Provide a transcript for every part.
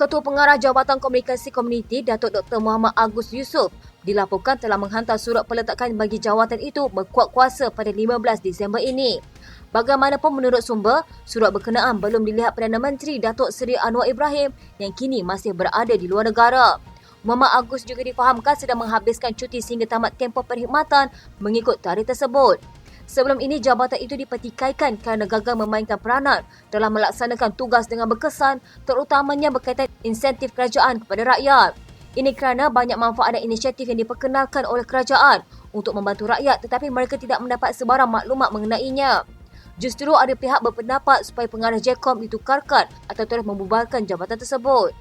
Ketua Pengarah Jabatan Komunikasi Komuniti Datuk Dr. Muhammad Agus Yusof dilaporkan telah menghantar surat peletakan bagi jawatan itu berkuat kuasa pada 15 Disember ini. Bagaimanapun menurut sumber, surat berkenaan belum dilihat Perdana Menteri Datuk Seri Anwar Ibrahim yang kini masih berada di luar negara. Muhammad Agus juga difahamkan sedang menghabiskan cuti sehingga tamat tempoh perkhidmatan mengikut tarikh tersebut. Sebelum ini, jabatan itu dipertikaikan kerana gagal memainkan peranan dalam melaksanakan tugas dengan berkesan, terutamanya berkaitan insentif kerajaan kepada rakyat. Ini kerana banyak manfaat dan inisiatif yang diperkenalkan oleh kerajaan untuk membantu rakyat tetapi mereka tidak mendapat sebarang maklumat mengenainya. Justru ada pihak berpendapat supaya pengarah JKOM ditukarkan atau terus membubarkan jabatan tersebut.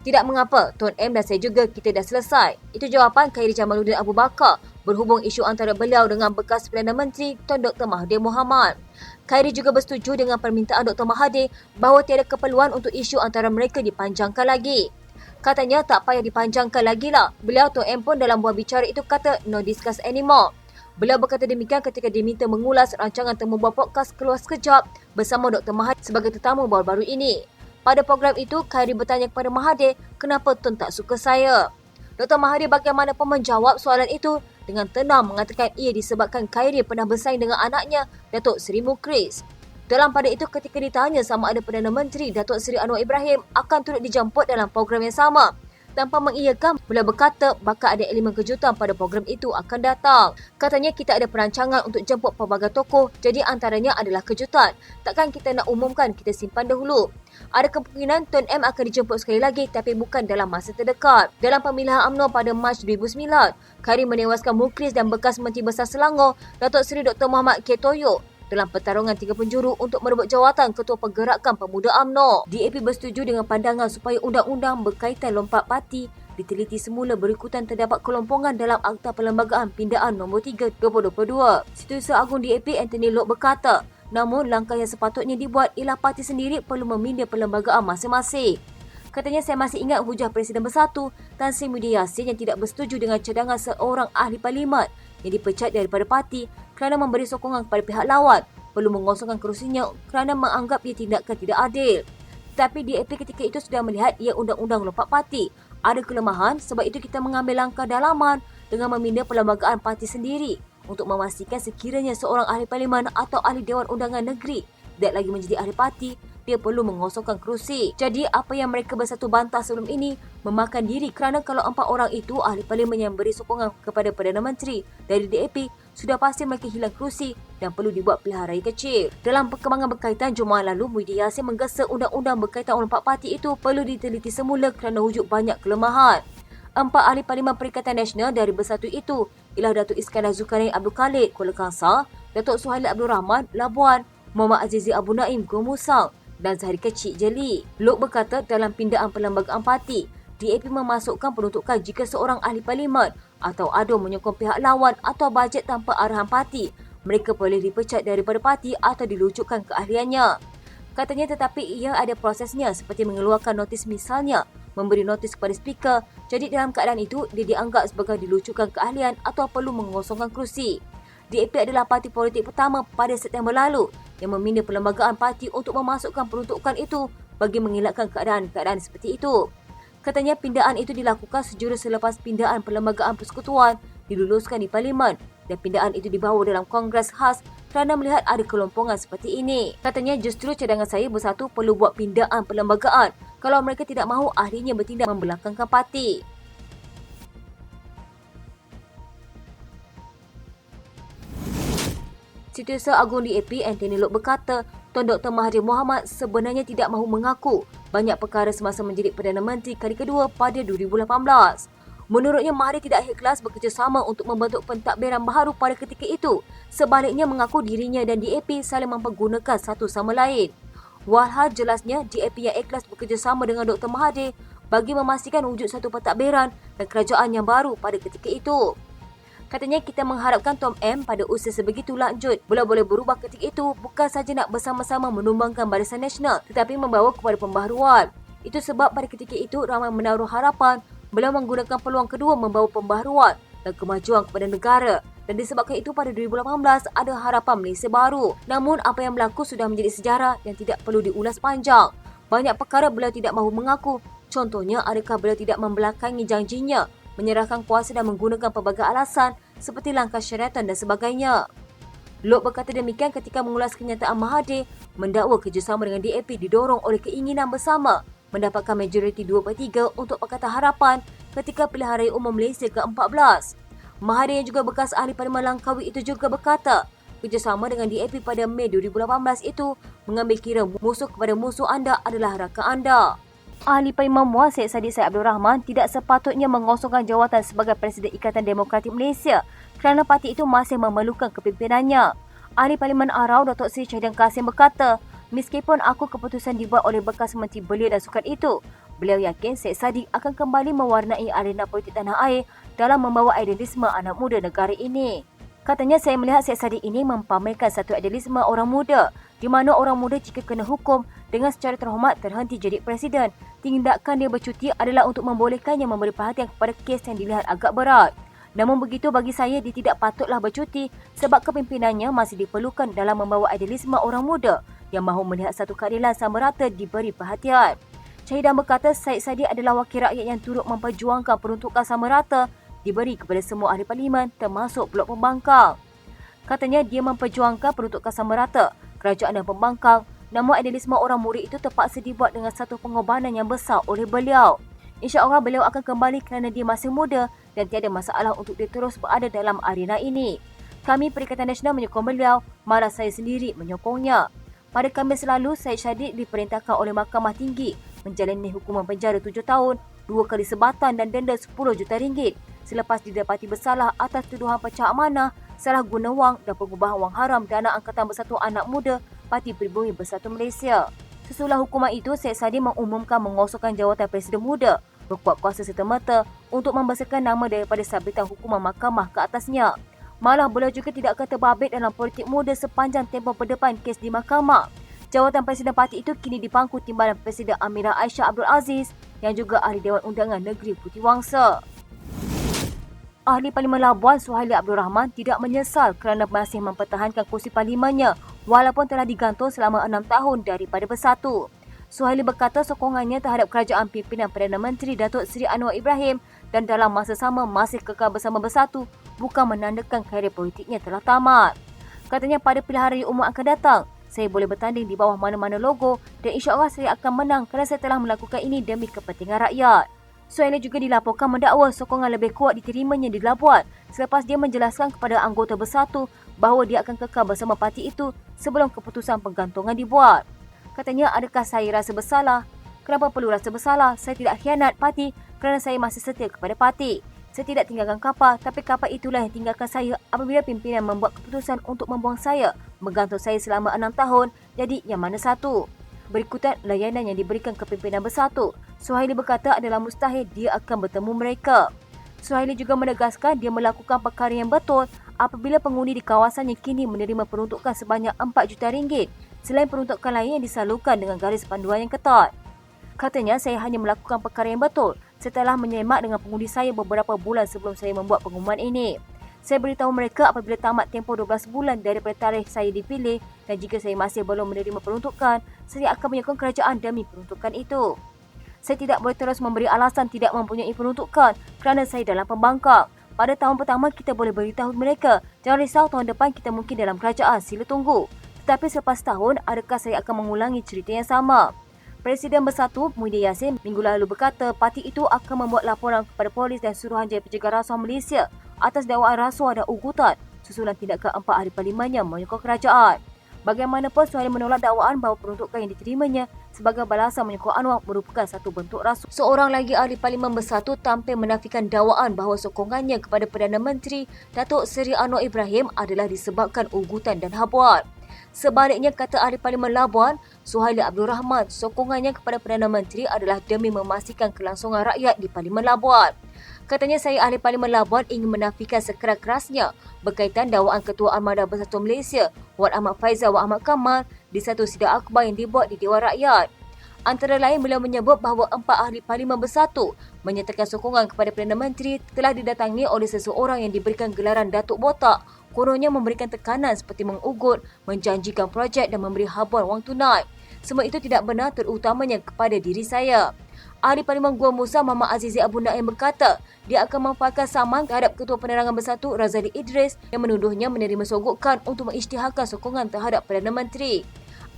Tidak mengapa, Tuan M dan saya juga kita dah selesai. Itu jawapan Khairi Jamaluddin Abu Bakar berhubung isu antara beliau dengan bekas Perdana Menteri Tuan Dr. Mahathir Mohamad. Khairi juga bersetuju dengan permintaan Dr. Mahathir bahawa tiada keperluan untuk isu antara mereka dipanjangkan lagi. Katanya tak payah dipanjangkan lagi lah. Beliau Tuan M pun dalam buah bicara itu kata no discuss anymore. Beliau berkata demikian ketika diminta mengulas rancangan temu buah podcast Keluar Sekejap bersama Dr. Mahathir sebagai tetamu baru-baru ini. Pada program itu, Khairi bertanya kepada Mahathir, kenapa Tun tak suka saya? Dr. Mahathir bagaimanapun menjawab soalan itu dengan tenang mengatakan ia disebabkan Khairi pernah bersaing dengan anaknya, Datuk Seri Mukris. Dalam pada itu, ketika ditanya sama ada Perdana Menteri Datuk Seri Anwar Ibrahim akan turut dijemput dalam program yang sama, tanpa mengiyakan, beliau berkata bakal ada elemen kejutan pada program itu akan datang. Katanya kita ada perancangan untuk jemput pelbagai tokoh, jadi antaranya adalah kejutan. Takkan kita nak umumkan, kita simpan dahulu. Ada kemungkinan Tun M akan dijemput sekali lagi tapi bukan dalam masa terdekat. Dalam pemilihan UMNO pada Mac 2009, Khairi menewaskan Mukris dan bekas Menteri Besar Selangor, Datuk Seri Dr. Muhammad K. Toyo dalam pertarungan 3 penjuru untuk merebut jawatan Ketua Pergerakan Pemuda UMNO. DAP bersetuju dengan pandangan supaya undang-undang berkaitan lompat parti diteliti semula berikutan terdapat kelompongan dalam Akta Perlembagaan Pindaan nombor 3 2022. Setiausaha Agung DAP Anthony Loke berkata, namun langkah yang sepatutnya dibuat ialah parti sendiri perlu meminda perlembagaan masing-masing. Katanya saya masih ingat hujah Presiden Bersatu Tan Sri Muhyiddin Yassin yang tidak bersetuju dengan cadangan seorang ahli parlimen yang dipecat daripada parti kerana memberi sokongan kepada pihak lawan perlu mengosongkan kerusinya kerana menganggap ia tindakan tidak adil. Tetapi DAP ketika itu sudah melihat ia undang-undang lompat parti ada kelemahan, sebab itu kita mengambil langkah dalaman dengan meminda perlembagaan parti sendiri untuk memastikan sekiranya seorang ahli parlimen atau ahli Dewan Undangan Negeri tidak lagi menjadi ahli parti, dia perlu mengosongkan kerusi. Jadi apa yang mereka bersatu bantah sebelum ini memakan diri kerana kalau 4 orang itu ahli parlimen yang beri sokongan kepada Perdana Menteri dari DAP, sudah pasti mereka hilang kerusi dan perlu dibuat pilihan raya kecil. Dalam perkembangan berkaitan, Jumaat lalu Muhyiddin Yassin menggesa undang-undang berkaitan lompat parti itu perlu diteliti semula kerana wujud banyak kelemahan. 4 ahli Parlimen Perikatan Nasional dari Bersatu itu ialah Datuk Iskandar Zulkarnain Abdul Khalid, Kuala Kangsar, Datuk Suhaili Abdul Rahman, Labuan, Muhammad Azizi Abu Naim, Gomusang dan Zahari Kecik, Jeli. Loke berkata dalam pindaan perlembagaan parti, DAP memasukkan peruntukan jika seorang ahli parlimen atau ADO menyokong pihak lawan atau bajet tanpa arahan parti, mereka boleh dipecat daripada parti atau dilucutkan keahliannya. Katanya tetapi ia ada prosesnya seperti mengeluarkan notis misalnya, memberi notis kepada speaker, jadi dalam keadaan itu dia dianggap sebagai dilucutkan keahlian atau perlu mengosongkan kerusi. DAP adalah parti politik pertama pada September lalu yang meminda perlembagaan parti untuk memasukkan peruntukan itu bagi mengelakkan keadaan-keadaan seperti itu. Katanya pindaan itu dilakukan sejurus selepas pindaan perlembagaan persekutuan diluluskan di Parlimen dan pindaan itu dibawa dalam Kongres khas kerana melihat ada kelompongan seperti ini. Katanya justru cadangan saya Bersatu perlu buat pindaan perlembagaan kalau mereka tidak mahu ahlinya bertindak membelakangkan parti. Setiausaha Agung DAP Anthony Loke berkata, Tuan Dr. Mahathir Mohamad sebenarnya tidak mahu mengaku banyak perkara semasa menjadi Perdana Menteri kali kedua pada 2018. Menurutnya, Mahathir tidak ikhlas bekerjasama untuk membentuk pentadbiran baharu pada ketika itu. Sebaliknya mengaku dirinya dan DAP saling mempergunakan satu sama lain. Walhal jelasnya DAP yang ikhlas bekerjasama dengan Dr. Mahathir bagi memastikan wujud satu pentadbiran dan kerajaan yang baru pada ketika itu. Katanya kita mengharapkan Tom M pada usia sebegitu lanjut beliau boleh berubah ketika itu bukan saja nak bersama-sama menumbangkan Barisan Nasional tetapi membawa kepada pembaharuan. Itu sebab pada ketika itu ramai menaruh harapan beliau menggunakan peluang kedua membawa pembaharuan dan kemajuan kepada negara. Dan disebabkan itu pada 2018 ada harapan Malaysia baru. Namun apa yang berlaku sudah menjadi sejarah yang tidak perlu diulas panjang. Banyak perkara beliau tidak mahu mengaku. Contohnya, adakah beliau tidak membelakangi janjinya menyerahkan kuasa dan menggunakan pelbagai alasan seperti langkah syariatan dan sebagainya. Lok berkata demikian ketika mengulas kenyataan Mahathir mendakwa kerjasama dengan DAP didorong oleh keinginan bersama mendapatkan majoriti 2/3 untuk Pakatan Harapan ketika pilihan raya umum Malaysia ke-14. Mahathir yang juga bekas ahli Parlimen Langkawi itu juga berkata, kerjasama dengan DAP pada Mei 2018 itu mengambil kira musuh kepada musuh anda adalah rakan anda. Ahli Parlimen Muar Syed Saddiq Syed Abdul Rahman tidak sepatutnya mengosongkan jawatan sebagai Presiden Ikatan Demokratik Malaysia kerana parti itu masih memerlukan kepimpinannya. Ahli Parlimen Arau Datuk Seri Syahidan Kasim berkata, meskipun aku keputusan dibuat oleh bekas Menteri Belia dan Sukan itu, beliau yakin Syed Saddiq akan kembali mewarnai arena politik tanah air dalam membawa idealisme anak muda negara ini. Katanya, saya melihat Syed Saddiq ini mempamerkan satu idealisme orang muda di mana orang muda jika kena hukum dengan secara terhormat terhenti jadi presiden. Tindakan dia bercuti adalah untuk membolehkannya memberi perhatian kepada kes yang dilihat agak berat. Namun begitu bagi saya dia tidak patutlah bercuti sebab kepimpinannya masih diperlukan dalam membawa idealisme orang muda yang mahu melihat satu keadilan sama rata diberi perhatian. Syahidan berkata Syed Saddiq adalah wakil rakyat yang turut memperjuangkan peruntukan sama rata diberi kepada semua ahli parlimen termasuk Blok Pembangkang. Katanya dia memperjuangkan peruntukan sama rata kerajaan dan pembangkang, namun idealisme orang murid itu terpaksa dibuat dengan satu pengorbanan yang besar oleh beliau. InsyaAllah beliau akan kembali kerana dia masih muda dan tiada masalah untuk dia terus berada dalam arena ini. Kami Perikatan Nasional menyokong beliau, malah saya sendiri menyokongnya. Pada Khamis lalu, Syed Saddiq diperintahkan oleh Mahkamah Tinggi menjalani hukuman penjara 7 tahun, 2 kali sebatan dan denda 10 juta ringgit selepas didapati bersalah atas tuduhan pecah amanah, salah guna wang dan pengubahan wang haram dana Angkatan Bersatu Anak Muda Parti Pribumi Bersatu Malaysia. Sesudah hukuman itu, Syed Saddiq mengumumkan mengosongkan jawatan Presiden Muda berkuat kuasa serta-merta untuk membesarkan nama daripada sabitan hukuman mahkamah ke atasnya. Malah beliau juga tidak akan terbabit dalam politik muda sepanjang tempoh berdepan kes di mahkamah. Jawatan Presiden Parti itu kini dipangku Timbalan Presiden Amirah Aisyah Abdul Aziz yang juga Ahli Dewan Undangan Negeri Putih Wangsa. Ahli Parlimen Labuan Suhaili Abdul Rahman tidak menyesal kerana masih mempertahankan kursi parlimennya walaupun telah digantung selama 6 tahun daripada Bersatu. Suhaili berkata sokongannya terhadap kerajaan pimpinan Perdana Menteri Datuk Seri Anwar Ibrahim dan dalam masa sama masih kekal bersama Bersatu bukan menandakan karier politiknya telah tamat. Katanya pada pilihan raya umum akan datang, saya boleh bertanding di bawah mana-mana logo dan insya-Allah saya akan menang kerana saya telah melakukan ini demi kepentingan rakyat. Suhaili juga dilaporkan mendakwa sokongan lebih kuat diterimanya di Labuan selepas dia menjelaskan kepada anggota Bersatu bahawa dia akan kekal bersama parti itu sebelum keputusan penggantungan dibuat. Katanya, adakah saya rasa bersalah? Kenapa perlu rasa bersalah? Saya tidak khianat parti kerana saya masih setia kepada parti. Saya tidak tinggalkan kapal, tapi kapal itulah yang tinggalkan saya apabila pimpinan membuat keputusan untuk membuang saya, menggantung saya selama 6 tahun. Jadi, yang mana satu? Berikutan layanan yang diberikan kepimpinan Bersatu. Suhaili berkata adalah mustahil dia akan bertemu mereka. Suhaili juga menegaskan dia melakukan perkara yang betul apabila pengundi di kawasannya kini menerima peruntukan sebanyak 4 juta ringgit selain peruntukan lain yang disalurkan dengan garis panduan yang ketat. Katanya, saya hanya melakukan perkara yang betul setelah menyemak dengan pengundi saya beberapa bulan sebelum saya membuat pengumuman ini. Saya beritahu mereka apabila tamat tempoh 12 bulan daripada tarikh saya dipilih dan jika saya masih belum menerima peruntukan, saya akan menyokong kerajaan demi peruntukan itu. Saya tidak boleh terus memberi alasan tidak mempunyai peruntukan kerana saya dalam pembangkang. Pada tahun pertama, kita boleh beritahu mereka, jangan risau tahun depan kita mungkin dalam kerajaan, sila tunggu. Tetapi selepas tahun, adakah saya akan mengulangi cerita yang sama? Presiden Bersatu, Muhyiddin Yassin, minggu lalu berkata parti itu akan membuat laporan kepada Polis dan Suruhanjaya Pencegahan Rasuah Malaysia atas dakwaan rasuah dan ugutan susulan tindakan 4 ahli parlimennya menyokong kerajaan. Bagaimanapun, Suhaili menolak dakwaan bahawa peruntukan yang diterimanya sebagai balasan menyokong Anwar merupakan satu bentuk rasuah. Seorang lagi ahli Parlimen Bersatu tampil menafikan dakwaan bahawa sokongannya kepada Perdana Menteri Datuk Seri Anwar Ibrahim adalah disebabkan ugutan dan habuan. Sebaliknya, kata ahli Parlimen Labuan, Suhaili Abdul Rahman, sokongannya kepada Perdana Menteri adalah demi memastikan kelangsungan rakyat di Parlimen Labuan. Katanya, saya ahli Parlimen Labuan ingin menafikan sekeras-kerasnya berkaitan dakwaan Ketua Armada Bersatu Malaysia, Wan Ahmad Faizal Wan Ahmad Kamal di satu sidang akhbar yang dibuat di Dewan Rakyat. Antara lain, beliau menyebut bahawa 4 ahli Parlimen Bersatu menyatakan sokongan kepada Perdana Menteri telah didatangi oleh seseorang yang diberikan gelaran Datuk Botak, kononnya memberikan tekanan seperti mengugut, menjanjikan projek dan memberi habuan wang tunai. Semua itu tidak benar, terutamanya kepada diri saya. Ahli Parlimen Gua Musa Muhammad Azizi Abu Naim berkata dia akan mempaparkan saman terhadap Ketua Penerangan Bersatu Razali Idris yang menuduhnya menerima sogokan untuk mengisytiharkan sokongan terhadap Perdana Menteri.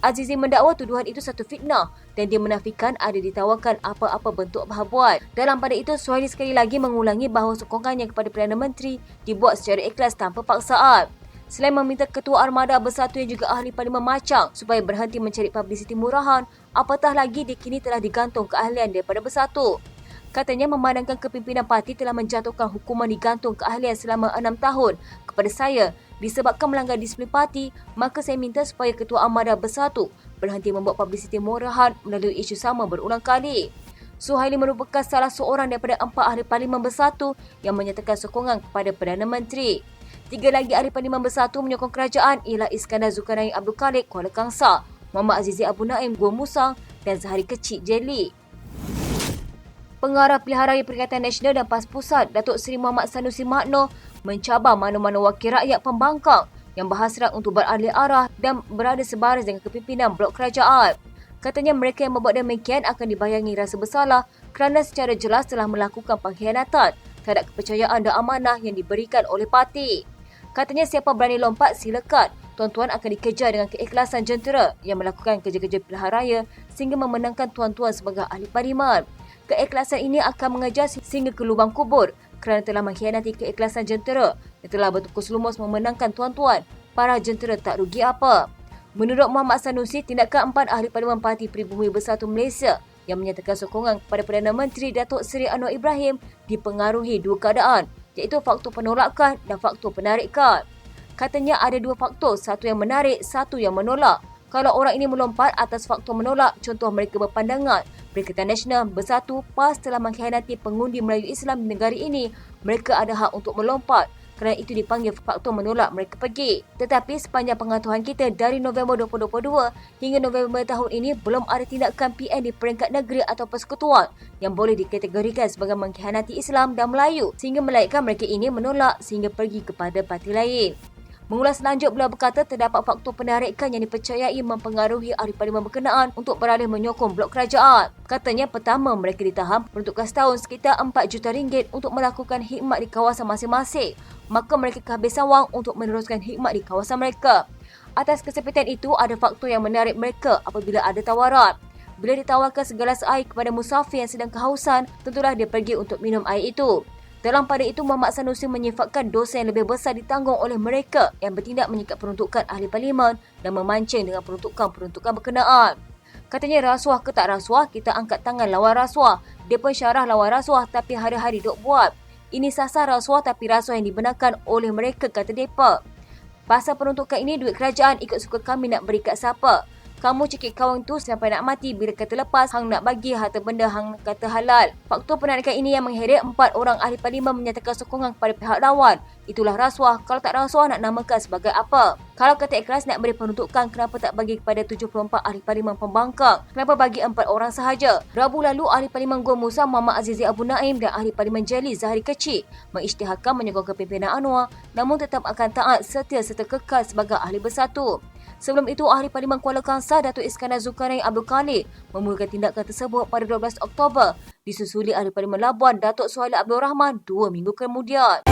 Azizi mendakwa tuduhan itu satu fitnah dan dia menafikan ada ditawarkan apa-apa bentuk berbuat. Dalam pada itu, Suhaili sekali lagi mengulangi bahawa sokongannya kepada Perdana Menteri dibuat secara ikhlas tanpa paksaan. Selain meminta Ketua Armada Bersatu yang juga ahli Parlimen Macang supaya berhenti mencari publiciti murahan, apatah lagi dia kini telah digantung keahlian daripada Bersatu. Katanya memandangkan kepimpinan parti telah menjatuhkan hukuman digantung keahlian selama 6 tahun kepada saya disebabkan melanggar disiplin parti, maka saya minta supaya Ketua Armada Bersatu berhenti membuat publiciti murahan melalui isu sama berulang kali. Suhaili merupakan salah seorang daripada 4 ahli Parlimen Bersatu yang menyatakan sokongan kepada Perdana Menteri. 3 lagi ahli Parlimen Bersatu menyokong kerajaan ialah Iskandar Zulkarnain Abdul Khalik Kuala Kangsar, Muhammad Azizi Abu Naim Gua Musang dan Zahari Kecik Jelly. Pengarah Pilihan Raya Perikatan Nasional dan PAS Pusat, Datuk Seri Muhammad Sanusi Magno mencabar mana-mana wakil rakyat pembangkang yang berhasrat untuk beralih arah dan berada sebaris dengan kepimpinan blok kerajaan. Katanya mereka yang membuat demikian akan dibayangi rasa bersalah kerana secara jelas telah melakukan pengkhianatan terhadap kepercayaan dan amanah yang diberikan oleh parti. Katanya siapa berani lompat silakan. Tuan-tuan akan dikejar dengan keikhlasan jentera yang melakukan kerja-kerja pilihan raya sehingga memenangkan tuan-tuan sebagai ahli parlimen. Keikhlasan ini akan mengejar sehingga ke lubang kubur kerana telah mengkhianati keikhlasan jentera yang telah bertukus lumus memenangkan tuan-tuan. Para jentera tak rugi apa. Menurut Muhammad Sanusi, tindakan 4 ahli Parlimen Parti Pribumi Bersatu Malaysia yang menyatakan sokongan kepada Perdana Menteri Datuk Seri Anwar Ibrahim dipengaruhi 2 keadaan, iaitu faktor penolakan dan faktor penarikan. Katanya ada 2 faktor, satu yang menarik, satu yang menolak. Kalau orang ini melompat atas faktor menolak, contoh mereka berpandangan Perikatan Nasional Bersatu PAS telah mengkhianati pengundi Melayu Islam di negara ini, mereka ada hak untuk melompat. Kerana itu dipanggil faktor menolak mereka pergi. Tetapi sepanjang pengetahuan kita dari November 2022 hingga November tahun ini belum ada tindakan PN di peringkat negeri atau persekutuan yang boleh dikategorikan sebagai mengkhianati Islam dan Melayu sehingga melainkan mereka ini menolak sehingga pergi kepada parti lain. Mengulas lanjut, beliau berkata terdapat faktor penarikan yang dipercayai mempengaruhi ahli parlimen berkenaan untuk beralih menyokong blok kerajaan. Katanya pertama mereka ditahan peruntukan setahun sekitar 4 juta ringgit untuk melakukan khidmat di kawasan masing-masing. Maka mereka kehabisan wang untuk meneruskan khidmat di kawasan mereka. Atas kesempitan itu ada faktor yang menarik mereka apabila ada tawaran. Bila ditawarkan segelas air kepada musafir yang sedang kehausan, tentulah dia pergi untuk minum air itu. Dalam pada itu, Muhammad Sanusi menyifatkan dosa yang lebih besar ditanggung oleh mereka yang bertindak menyikat peruntukan ahli parlimen dan memancing dengan peruntukan-peruntukan berkenaan. Katanya rasuah ke tak rasuah, kita angkat tangan lawan rasuah. Dia pun syarah lawan rasuah tapi hari-hari duk buat. Ini sasar rasuah tapi rasuah yang dibenarkan oleh mereka, kata mereka. Pasal peruntukan ini, duit kerajaan ikut suka kami nak beri kat siapa. Kamu cekik kawan tu sampai nak mati, bila kata lepas, hang nak bagi harta benda hang kata halal. Faktor penarikan ini yang mengheret 4 orang ahli parlimen menyatakan sokongan kepada pihak lawan. Itulah rasuah. Kalau tak rasuah nak namakan sebagai apa? Kalau kata ikhlas nak beri peruntukan, kenapa tak bagi kepada 74 ahli parlimen pembangkang? Kenapa bagi 4 orang sahaja? Rabu lalu, ahli parlimen Gua Musa Muhammad Azizi Abu Naim dan ahli parlimen Jelly Zahari Kecik mengisytiharkan menyokong kepimpinan Anwar namun tetap akan taat setia serta kekal sebagai ahli bersatu. Sebelum itu, ahli Parlimen Kuala Kangsar Datuk Iskandar Zulkarnain Abdul Khalik memulakan tindakan tersebut pada 12 Oktober disusuli ahli Parlimen Labuan Datuk Suhaili Abdul Rahman 2 minggu kemudian.